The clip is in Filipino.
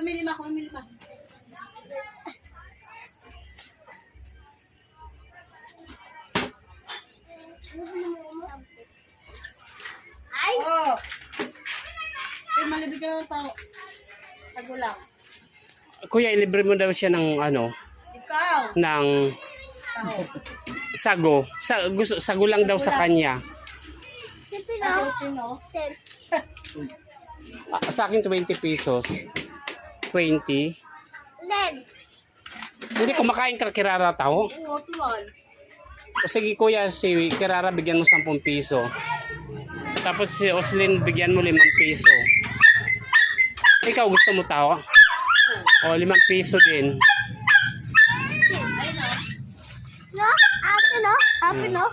mamili na ako, mamili pa. Ay! Oh. Ay, malibig ka na tao. Sa gulang. Kuya, ilibre mo daw siya ng ano, Ikaw. ng Tao. sago. Sago lang daw sa kanya. Sino? Sa akin 20 pesos. 20. Then, Hindi kumakain ka Kirara tao. Oo, tuwan. O sige kuya, si Kirara bigyan mo 10 piso. Tapos si Oslin bigyan mo 5 piso. Ikaw gusto mo tao? O 5 piso din. no? Ate, no? Ate, no?